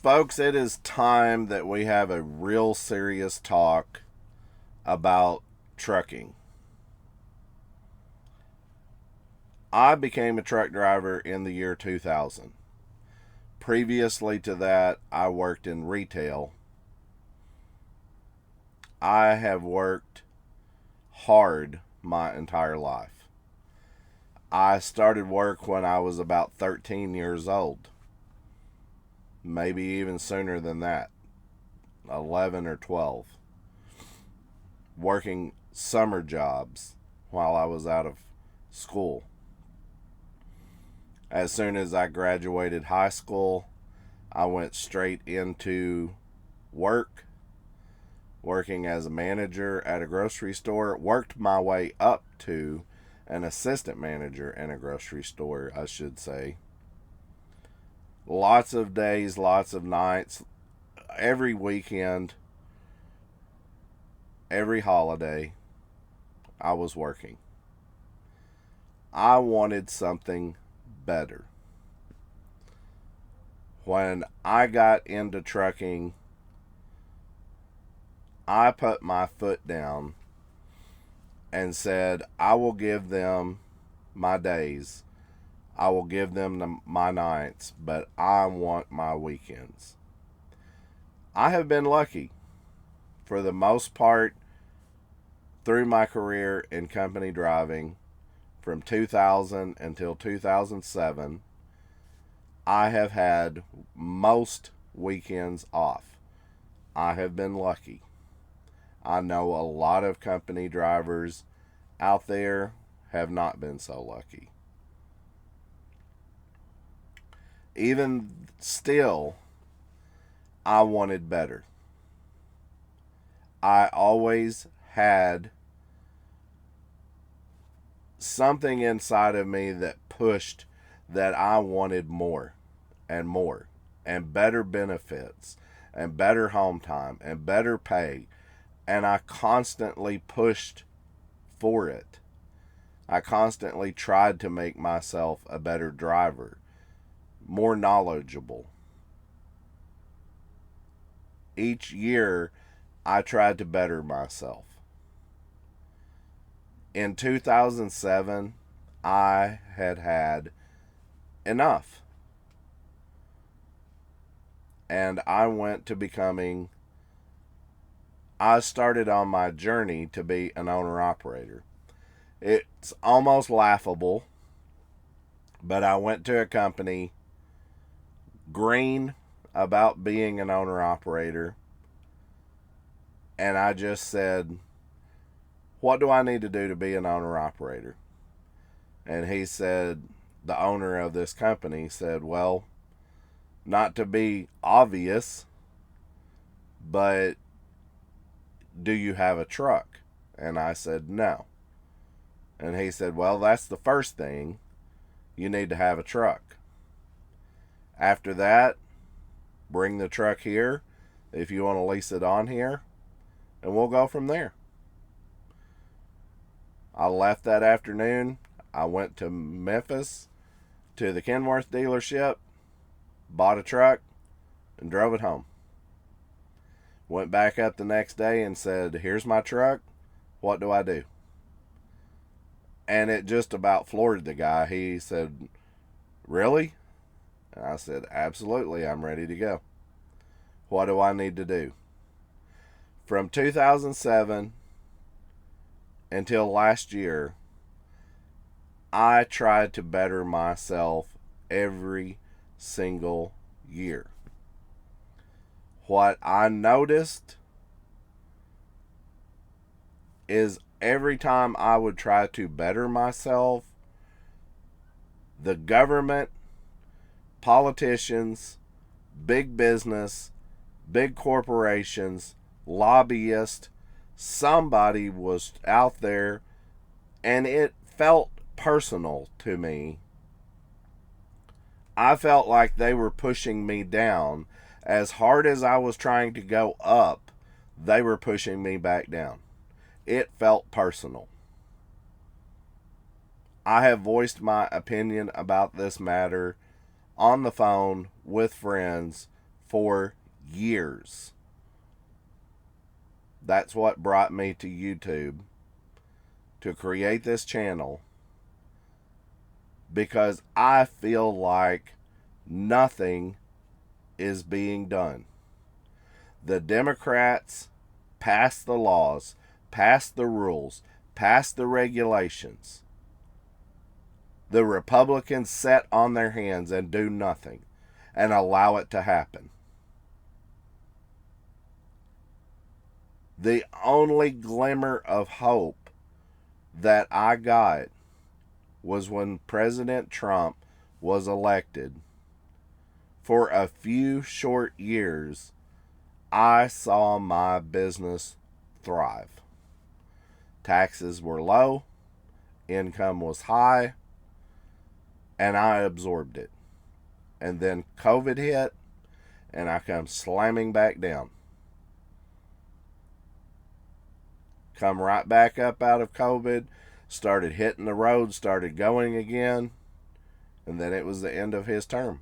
Folks, it is time that we have a real serious talk about trucking. I became a truck driver in the year 2000. Previously to that, I worked in retail. I have worked hard my entire life. I started work when I was about 13 years old. Maybe even sooner than that, 11 or 12. Working summer jobs while I was out of school. As soon as I graduated high school, I went straight into work, working as a manager at a grocery store. Worked my way up to an assistant manager in a grocery store, I should say. Lots of days, lots of nights, every weekend, every holiday, I was working. I wanted something better. When I got into trucking, I put my foot down and said, I will give them my days. I will give them my nights, but I want my weekends. I have been lucky for the most part through my career in company driving from 2000 until 2007. I have had most weekends off. I have been lucky. I know a lot of company drivers out there have not been so lucky. Even still, I wanted better. I always had something inside of me that pushed that I wanted more and more and better benefits and better home time and better pay. And I constantly pushed for it. I constantly tried to make myself a better driver, more knowledgeable. Each year, I tried to better myself. In 2007, I had enough. And I went to becoming, I started on my journey to be an owner-operator. It's almost laughable, but I went to a company green about being an owner-operator, and I just said, what do I need to do to be an owner-operator? And he said, the owner of this company said, well, not to be obvious, but do you have a truck? And I said, no. And he said, well, that's the first thing. You need to have a truck. After that, bring the truck here if you want to lease it on here, and we'll go from there. I left that afternoon. I went to Memphis to the Kenworth dealership, bought a truck, and drove it home. Went back up the next day and said, here's my truck. What do I do? And it just about floored the guy. He said, really? And I said, absolutely, I'm ready to go. What do I need to do? From 2007 until last year, I tried to better myself every single year. What I noticed is every time I would try to better myself, the government, politicians, big business, big corporations, lobbyists, somebody was out there, and it felt personal to me. I felt like they were pushing me down. As hard as I was trying to go up, they were pushing me back down. It felt personal. I have voiced my opinion about this matter on the phone with friends for years. That's what brought me to YouTube, to create this channel, because I feel like nothing is being done. The Democrats passed the laws, passed the rules, passed the regulations. The Republicans sit on their hands and do nothing and allow it to happen. The only glimmer of hope that I got was when President Trump was elected. For a few short years, I saw my business thrive. Taxes were low, income was high, and I absorbed it. And then COVID hit, and I come slamming back down. Come right back up out of COVID, started hitting the road, started going again, and then it was the end of his term.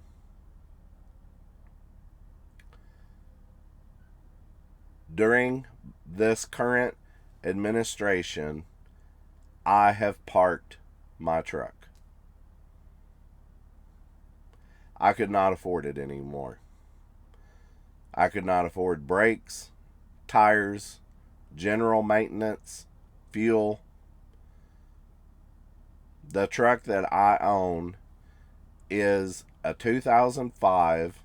During this current administration, I have parked my truck. I could not afford it anymore. I could not afford brakes, tires, general maintenance, fuel. The truck that I own is a 2005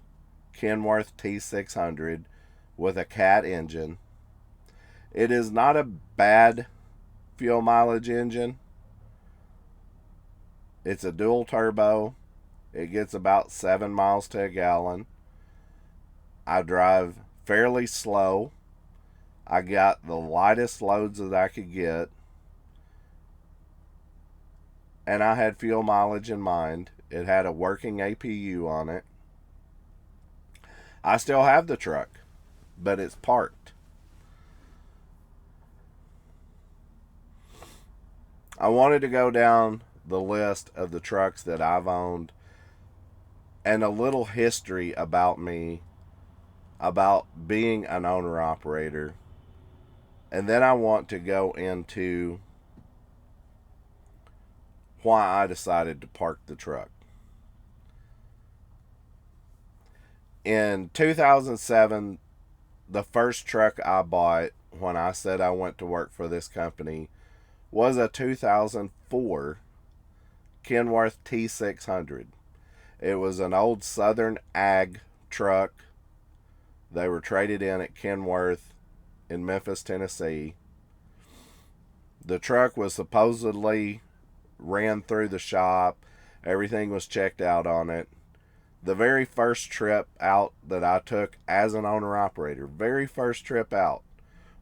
Kenworth T600 with a Cat engine. It is not a bad fuel mileage engine. It's a dual turbo. It gets about 7 miles to a gallon. I drive fairly slow. I got the lightest loads that I could get. And I had fuel mileage in mind. It had a working APU on it. I still have the truck, but it's parked. I wanted to go down the list of the trucks that I've owned and a little history about me, about being an owner-operator. And then I want to go into why I decided to park the truck. In 2007, the first truck I bought when I said I went to work for this company was a 2004 Kenworth T600. It was an old Southern Ag truck. They were traded in at Kenworth in Memphis, Tennessee. The truck was supposedly ran through the shop. Everything was checked out on it. The very first trip out that I took as an owner-operator, very first trip out,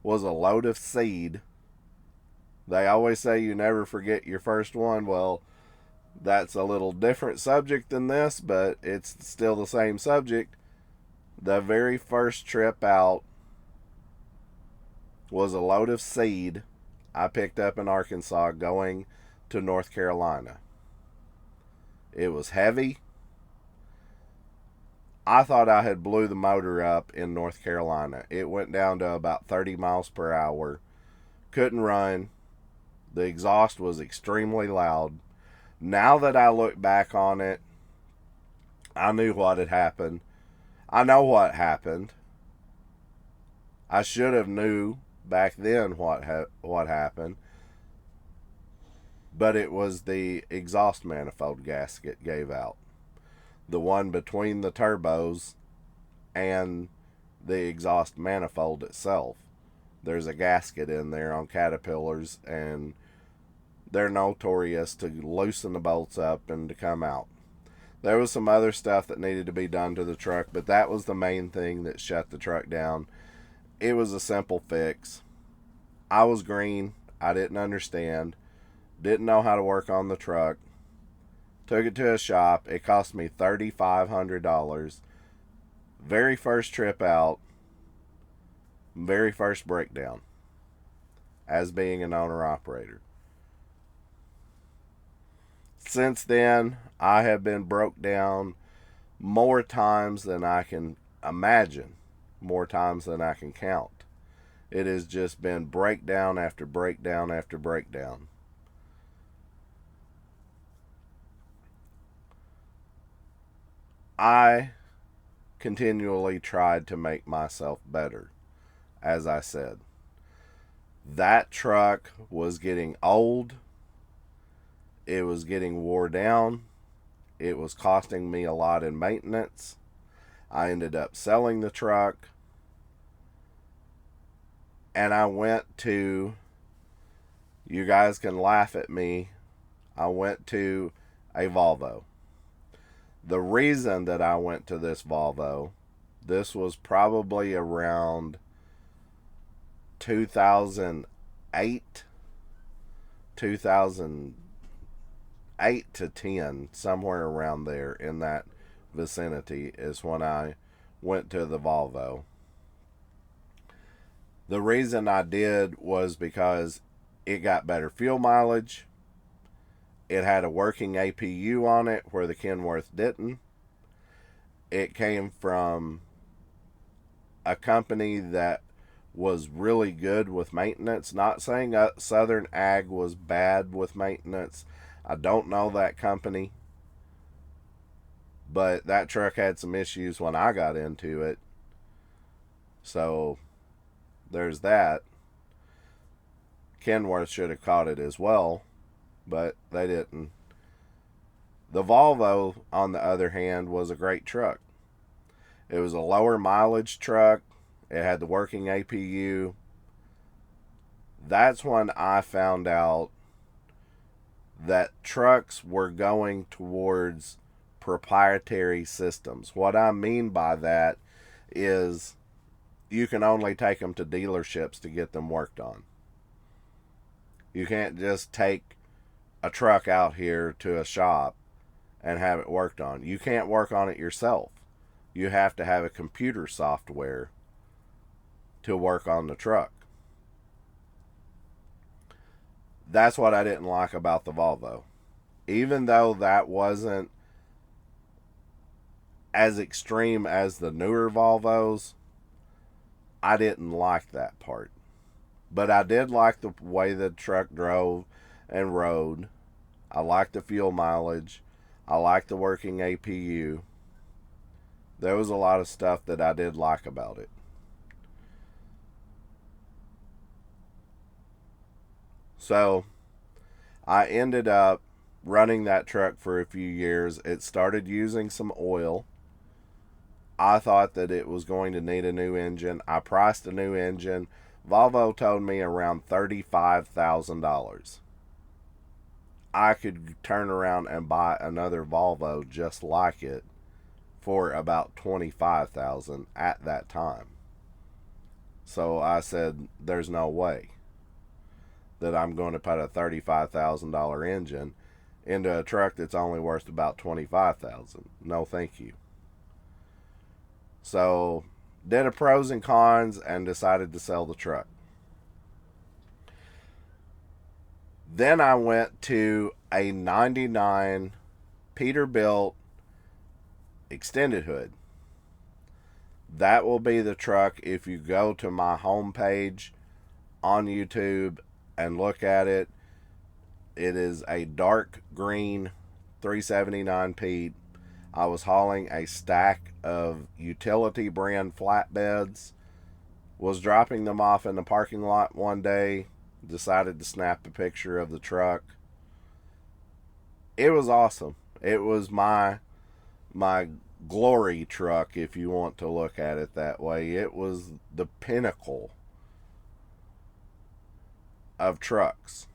was a load of seed. They always say you never forget your first one. Well, that's a little different subject than this, but it's still the same subject. The very first trip out was a load of seed I picked up in Arkansas going to North Carolina. It was heavy. I thought I had blew the motor up in North Carolina. It went down to about 30 miles per hour. Couldn't run. The exhaust was extremely loud. Now that I look back on it, I knew what had happened. I know what happened. I should have knew back then what happened. But it was the exhaust manifold gasket gave out. The one between the turbos and the exhaust manifold itself. There's a gasket in there on Caterpillars, and they're notorious to loosen the bolts up and to come out. There was some other stuff that needed to be done to the truck, but that was the main thing that shut the truck down. It was a simple fix. I was green. I didn't understand. Didn't know how to work on the truck. Took it to a shop. It cost me $3,500. Very first trip out. Very first breakdown. As being an owner-operator. Since then, I have been broke down more times than I can imagine more times than I can count. It has just been breakdown after breakdown after breakdown. I continually tried to make myself better, as I said. That truck was getting old. It was getting wore down. It was costing me a lot in maintenance. I ended up selling the truck. And I went to, you guys can laugh at me, I went to a Volvo. The reason that I went to this Volvo, this was probably around 2008, 2008 to 10, somewhere around there in that vicinity is when I went to the Volvo. The reason I did was because it got better fuel mileage. It had a working APU on it where the Kenworth didn't. It came from a company that was really good with maintenance. Not saying Southern Ag was bad with maintenance. I don't know that company. But that truck had some issues when I got into it. So there's that. Kenworth should have caught it as well, but they didn't. The Volvo, on the other hand, was a great truck. It was a lower mileage truck. It had the working APU. That's when I found out that trucks were going towards proprietary systems. What I mean by that is you can only take them to dealerships to get them worked on. You can't just take a truck out here to a shop and have it worked on. You can't work on it yourself. You have to have a computer software to work on the truck. That's what I didn't like about the Volvo. Even though that wasn't as extreme as the newer Volvos, I didn't like that part. But I did like the way the truck drove and rode. I liked the fuel mileage. I liked the working APU. There was a lot of stuff that I did like about it. So I ended up running that truck for a few years. It started using some oil. I thought that it was going to need a new engine. I priced a new engine. Volvo told me around $35,000. I could turn around and buy another Volvo just like it for about $25,000 at that time. So I said, there's no way that I'm going to put a $35,000 engine into a truck that's only worth about $25,000. No, thank you. So did a pros and cons and decided to sell the truck. Then I went to a 99 Peterbilt extended hood. That will be the truck if you go to my homepage on YouTube and look at it. It is a dark green 379 Pete. I was hauling a stack of utility brand flatbeds. Was dropping them off in the parking lot one day. Decided to snap a picture of the truck. It was awesome. It was my glory truck, if you want to look at it that way. It was the pinnacle of trucks.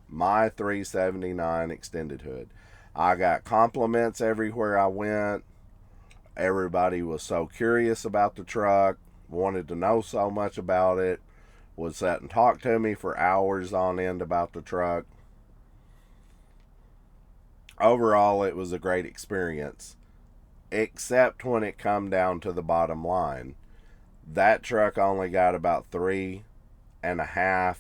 My 379 extended hood. I got compliments everywhere I went. Everybody was so curious about the truck, wanted to know so much about it, would sit and talk to me for hours on end about the truck. Overall, it was a great experience, except when it come down to the bottom line. That truck only got about 3.5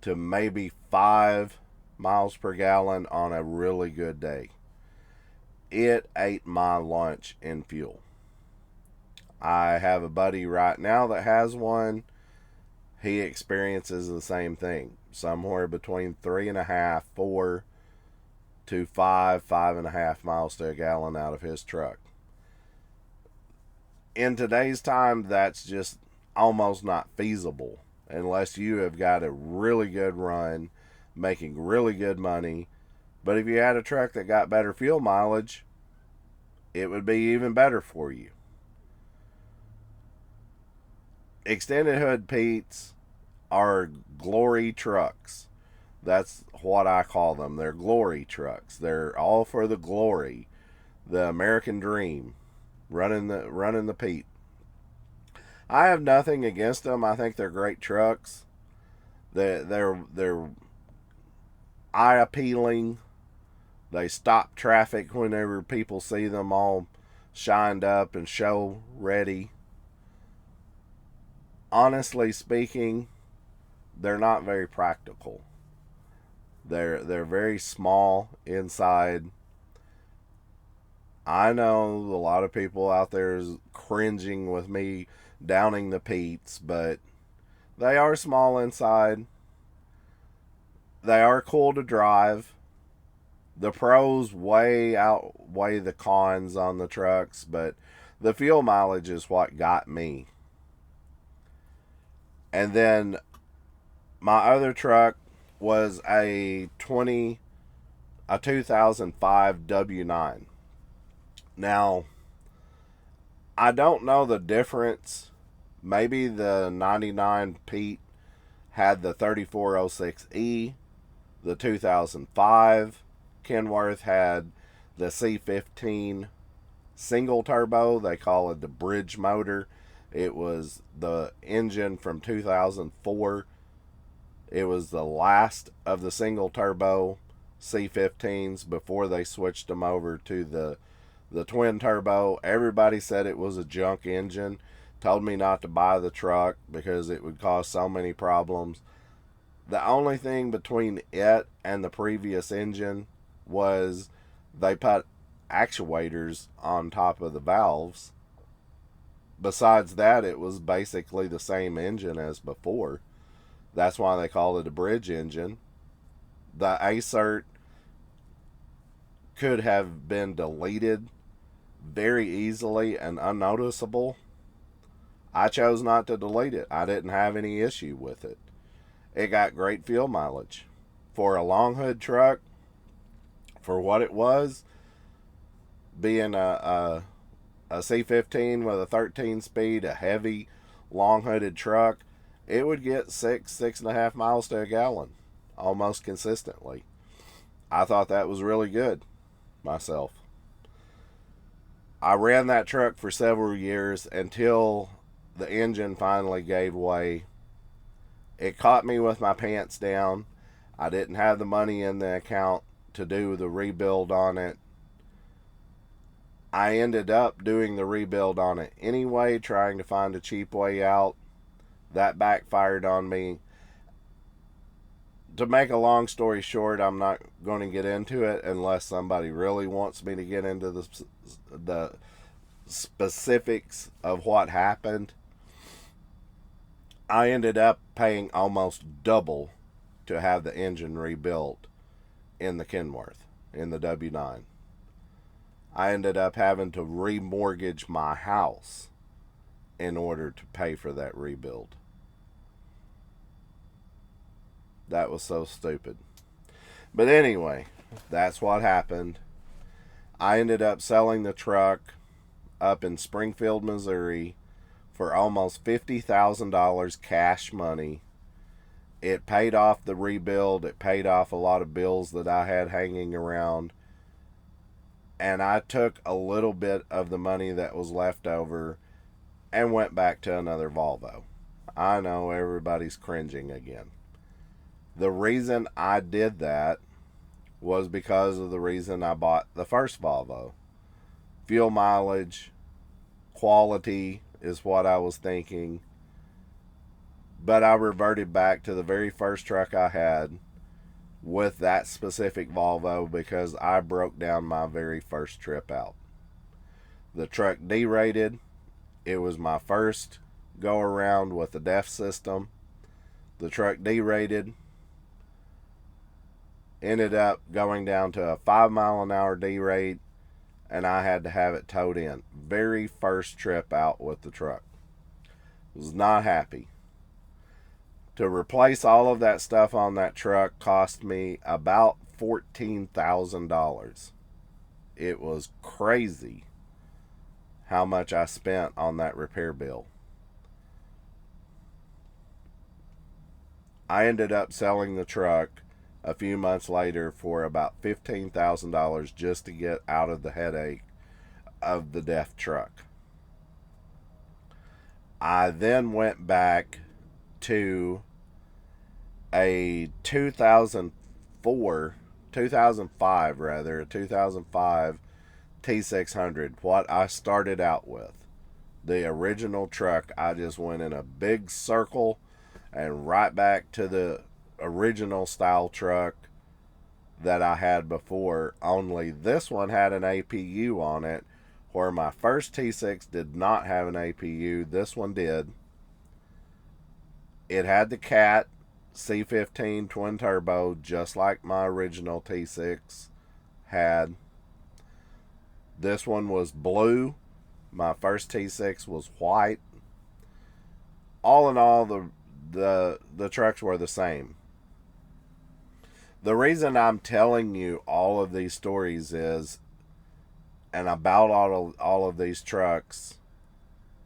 to maybe 5 miles per gallon on a really good day. It ate my lunch in fuel. I have a buddy right now that has one. He experiences the same thing. Somewhere between 3.5, 4 to 5.5 miles to a gallon out of his truck. In today's time, that's just almost not feasible unless you have got a really good run, making really good money. But if you had a truck that got better fuel mileage, it would be even better for you. Extended hood Pete's are glory trucks. That's what I call them. They're glory trucks. They're all for the glory, the American dream, running the Pete. I have nothing against them. I think they're great trucks. They're eye appealing. They stop traffic whenever people see them all shined up and show ready. Honestly speaking, they're not very practical. They're very small inside. I know a lot of people out there is cringing with me downing the Pete's, but they are small inside. They are cool to drive. The pros way outweigh the cons on the trucks, but the fuel mileage is what got me. And then my other truck was a 2005 W9. Now, I don't know the difference. Maybe the 99 Pete had the 3406E. The 2005 Kenworth had the C15 single turbo. They call it the bridge motor. It was the engine from 2004. It was the last of the single turbo C15s before they switched them over to the twin turbo. Everybody said it was a junk engine. Told me not to buy the truck because it would cause so many problems. The only thing between it and the previous engine was they put actuators on top of the valves. Besides that, it was basically the same engine as before. That's why they call it a bridge engine. The ACERT could have been deleted very easily and unnoticeable. I chose not to delete it. I didn't have any issue with it. It got great fuel mileage. For a long hood truck, for what it was, being a C15 with a 13 speed, a heavy, long hooded truck, it would get 6.5 miles to a gallon almost consistently. I thought that was really good myself. I ran that truck for several years until the engine finally gave way. It caught me with my pants down. I didn't have the money in the account to do the rebuild on it. I ended up doing the rebuild on it anyway, trying to find a cheap way out. That backfired on me. To make a long story short, I'm not going to get into it unless somebody really wants me to get into the specifics of what happened. I ended up paying almost double to have the engine rebuilt in the Kenworth, in the W9. I ended up having to remortgage my house in order to pay for that rebuild. That was so stupid. But anyway, that's what happened. I ended up selling the truck up in Springfield, Missouri for almost $50,000 cash money. It paid off the rebuild. It paid off a lot of bills that I had hanging around. And I took a little bit of the money that was left over and went back to another Volvo. I know everybody's cringing again. The reason I did that was because of the reason I bought the first Volvo. Fuel mileage, quality is what I was thinking. But I reverted back to the very first truck I had with that specific Volvo because I broke down my very first trip out. The truck derated. It was my first go around with the DEF system. The truck derated, ended up going down to a 5-mile-an-hour derate, and I had to have it towed in. Very first trip out with the truck. Was not happy. To replace all of that stuff on that truck cost me about $14,000. It was crazy how much I spent on that repair bill. I ended up selling the truck a few months later for about $15,000 just to get out of the headache of the DEF truck. I then went back to a 2005 T600, what I started out with. The original truck, I just went in a big circle and right back to the original style truck that I had before, only this one had an APU on it, where my first T6 did not have an APU. This one did. It had the Cat C15 twin turbo, just like my original T6 had. This one was blue. My first T6 was white. All in all, the trucks were the same. The reason I'm telling you all of these stories is, and about all of these trucks,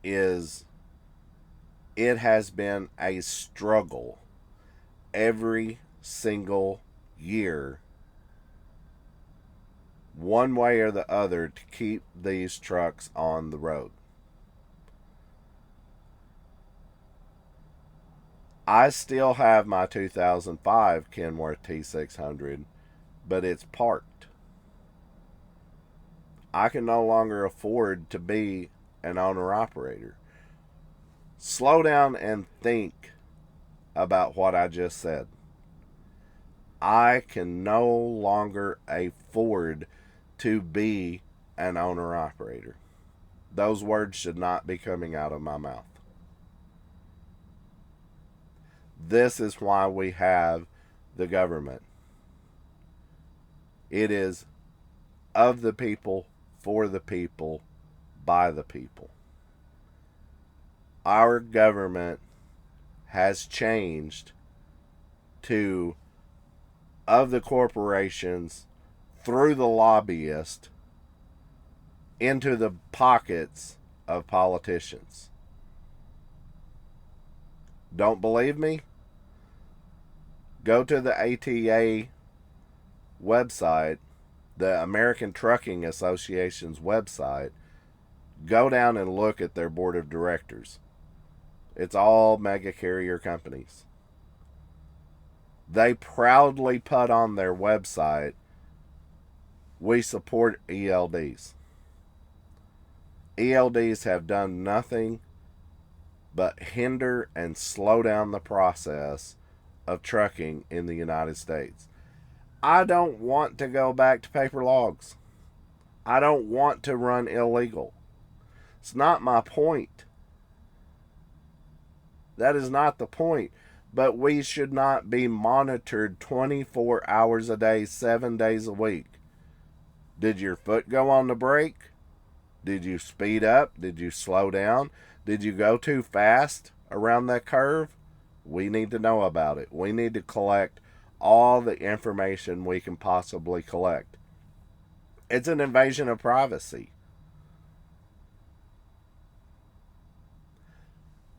is it has been a struggle every single year, one way or the other, to keep these trucks on the road. I still have my 2005 Kenworth T600, but it's parked. I can no longer afford to be an owner-operator. Slow down and think about what I just said. I can no longer afford to be an owner-operator. Those words should not be coming out of my mouth. This is why we have the government. It is of the people, for the people, by the people. Our government has changed to of the corporations, through the lobbyists, into the pockets of politicians. Don't believe me? Go to the ATA website, the American Trucking Association's website. Go down and look at their board of directors. It's all mega carrier companies. They proudly put on their website, we support ELDs. ELDs have done nothing but hinder and slow down the process of trucking in the United States. I don't want to go back to paper logs. I don't want to run illegal. It's not my point. That is not the point. But we should not be monitored 24 hours a day, 7 days a week. Did your foot go on the brake? Did you speed up? Did you slow down? Did you go too fast around that curve? We need to know about it. We need to collect all the information we can possibly collect. It's an invasion of privacy.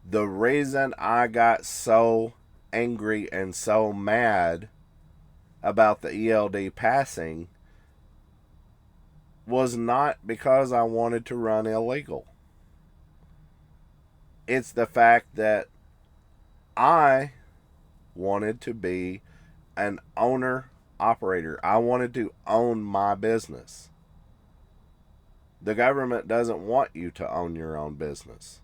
The reason I got so angry and so mad about the ELD passing was not because I wanted to run illegal. It's the fact that I wanted to be an owner operator. I wanted to own my business. The government doesn't want you to own your own business.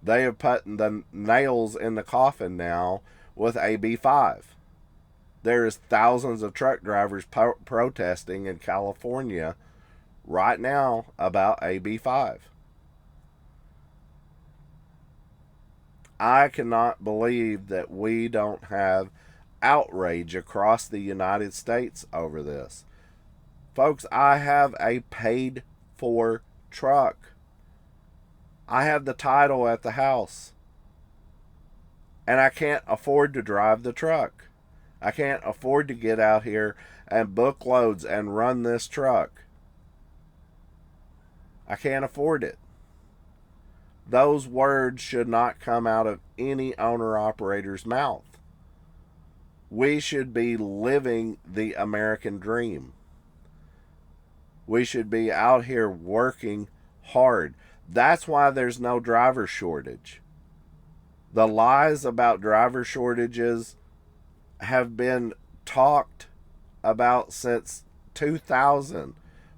They have put the nails in the coffin now with AB5. There's thousands of truck drivers protesting in California right now about AB5. I cannot believe that we don't have outrage across the United States over this. Folks, I have a paid for truck. I have the title at the house. And I can't afford to drive the truck. I can't afford to get out here and book loads and run this truck. I can't afford it. Those words should not come out of any owner-operator's mouth. We should be living the American dream. We should be out here working hard. That's why there's no driver shortage. The lies about driver shortages have been talked about since 2000,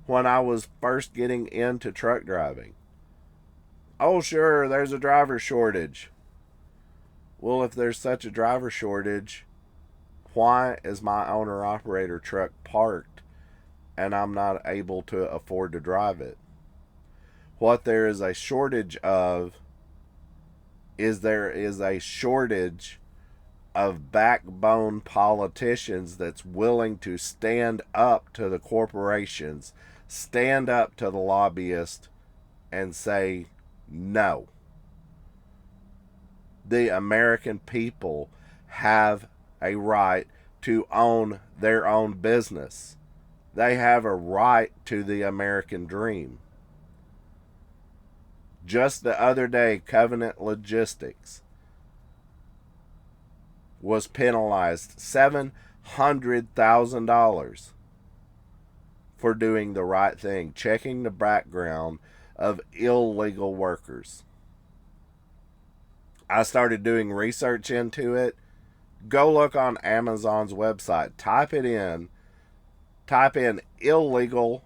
when I was first getting into truck driving. Oh, sure, there's a driver shortage. Well, if there's such a driver shortage, why is my owner-operator truck parked and I'm not able to afford to drive it? What there is a shortage of is there is a shortage of backbone politicians that's willing to stand up to the corporations, stand up to the lobbyists, and say no. The American people have a right to own their own business. They have a right to the American dream. Just the other day, Covenant Logistics was penalized $700,000 for doing the right thing, checking the background of illegal workers. I started doing research into it. Go look on Amazon's website. Type in illegal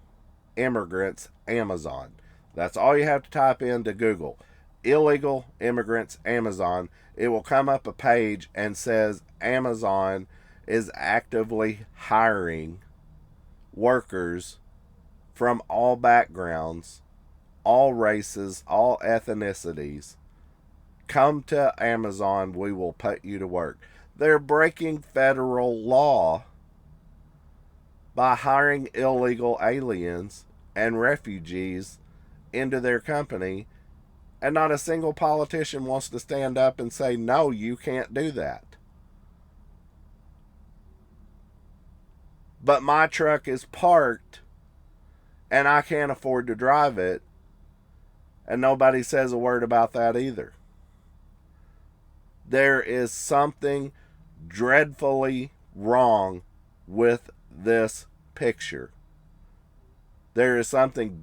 immigrants Amazon. That's all you have to type into Google. Illegal immigrants Amazon. It will come up a page and says Amazon is actively hiring workers from all backgrounds, all races, all ethnicities. Come to Amazon, we will put you to work. They're breaking federal law by hiring illegal aliens and refugees into their company, and not a single politician wants to stand up and say, no, you can't do that. But my truck is parked and I can't afford to drive it, and nobody says a word about that either. There is something dreadfully wrong with this picture. There is something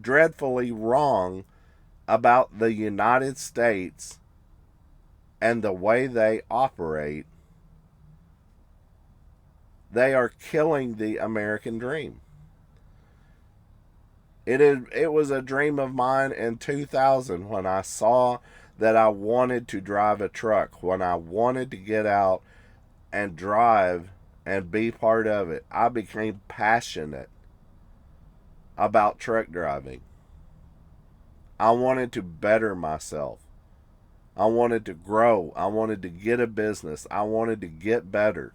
dreadfully wrong about the United States and the way they operate. They are killing the American dream. It was a dream of mine in 2000 when I saw that I wanted to drive a truck, when I wanted to get out and drive and be part of it. I became passionate about truck driving. I wanted to better myself. I wanted to grow. I wanted to get a business. I wanted to get better.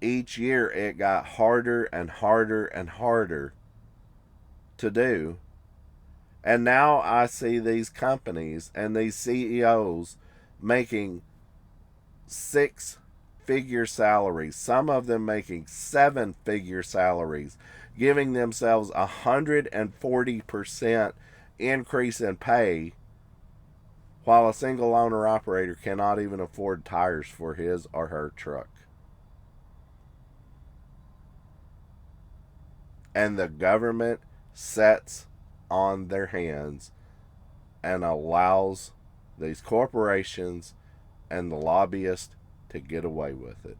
Each year it got harder and harder and harder to do. And now I see these companies and these CEOs making 6-figure salaries, some of them making 7-figure salaries, giving themselves 140% increase in pay, while a single owner operator cannot even afford tires for his or her truck. And the government sits on their hands and allows these corporations and the lobbyists to get away with it.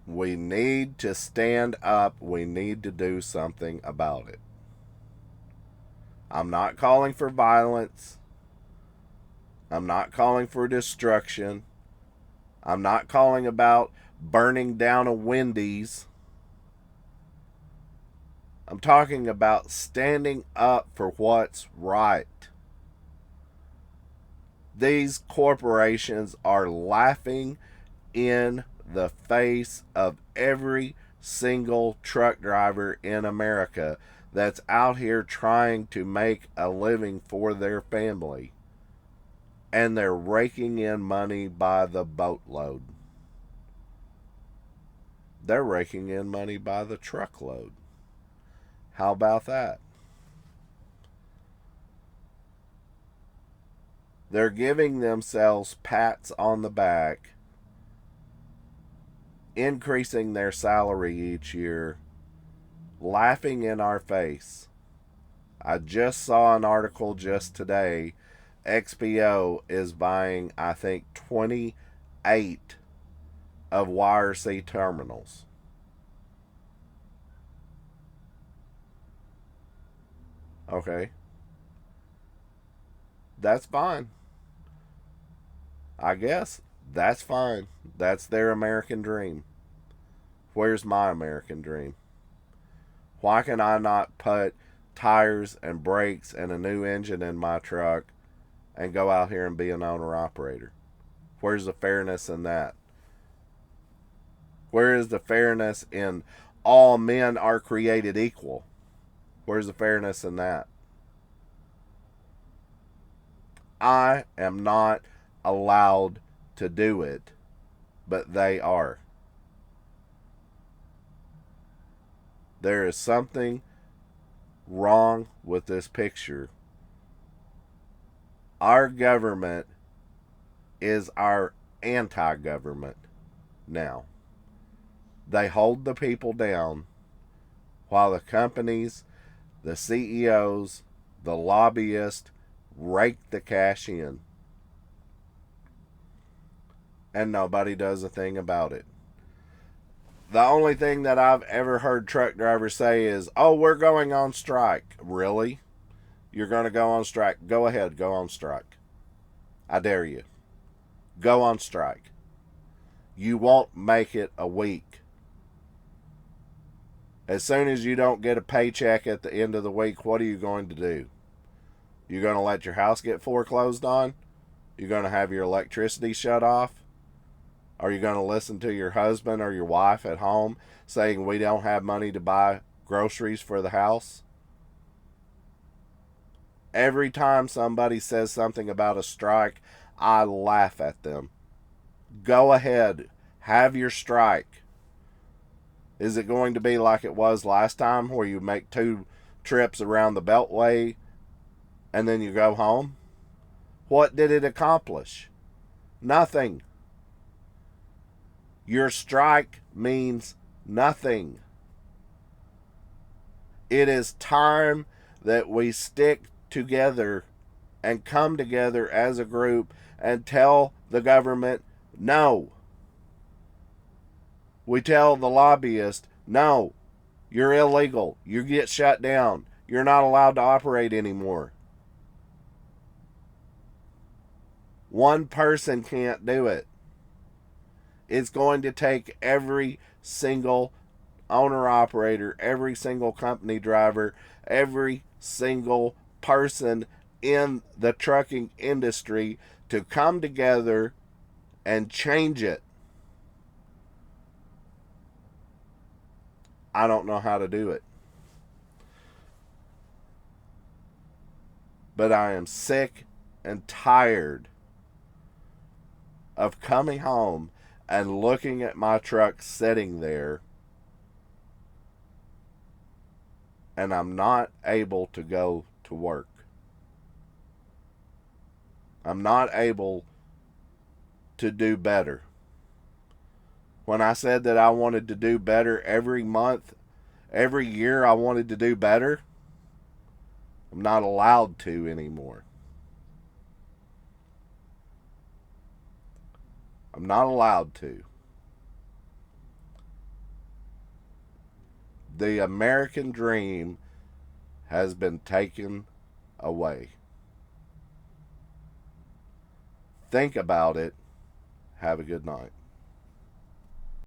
We need to stand up. We need to do something about it. I'm not calling for violence. I'm not calling for destruction. I'm not calling about burning down a Wendy's. I'm talking about standing up for what's right. These corporations are laughing in the face of every single truck driver in America that's out here trying to make a living for their family. And they're raking in money by the boatload. They're raking in money by the truckload. How about that? They're giving themselves pats on the back, increasing their salary each year, laughing in our face. I just saw an article just today. XPO is buying, I think, 28 of YRC terminals. Okay. That's fine. I guess that's fine. That's their American dream. Where's my American dream? Why can I not put tires and brakes and a new engine in my truck and go out here and be an owner operator? Where's the fairness in that? Where is the fairness in all men are created equal? Where's the fairness in that? I am not allowed to do it, but they are. There is something wrong with this picture. Our government is our anti-government now. They hold the people down while the companies, the CEOs, the lobbyists rake the cash in. And nobody does a thing about it. The only thing that I've ever heard truck drivers say is, oh, we're going on strike. Really? You're going to go on strike? Go ahead, go on strike. I dare you. Go on strike. You won't make it a week. As soon as you don't get a paycheck at the end of the week, what are you going to do? You're going to let your house get foreclosed on? You're going to have your electricity shut off? Are you going to listen to your husband or your wife at home saying we don't have money to buy groceries for the house? Every time somebody says something about a strike, I laugh at them. Go ahead. Have your strike. Is it going to be like it was last time where you make 2 trips around the Beltway and then you go home? What did it accomplish? Nothing. Your strike means nothing. It is time that we stick together and come together as a group and tell the government no. We tell the lobbyist, no, you're illegal. You get shut down. You're not allowed to operate anymore. One person can't do it. It's going to take every single owner-operator, every single company driver, every single person in the trucking industry to come together and change it. I don't know how to do it. But I am sick and tired of coming home and looking at my truck sitting there, and I'm not able to go to work. I'm not able to do better. When I said that I wanted to do better every month, every year I wanted to do better, I'm not allowed to anymore. I'm not allowed to. The American dream has been taken away. Think about it. Have a good night.